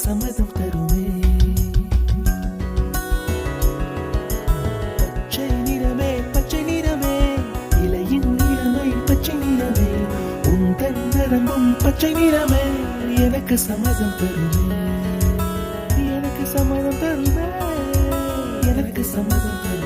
சம்மதம் தருமே. பச்சை நிறமே பச்சை நிறமே, இலையின் நிறமை பச்சை நிறமே, உந்தன் நரம்பும் பச்சை நிறமே, எனக்கு சம்மதம் தருமே, எனக்கு சம்மதம் தருமே, எனக்கு சம்மதம் தருமே.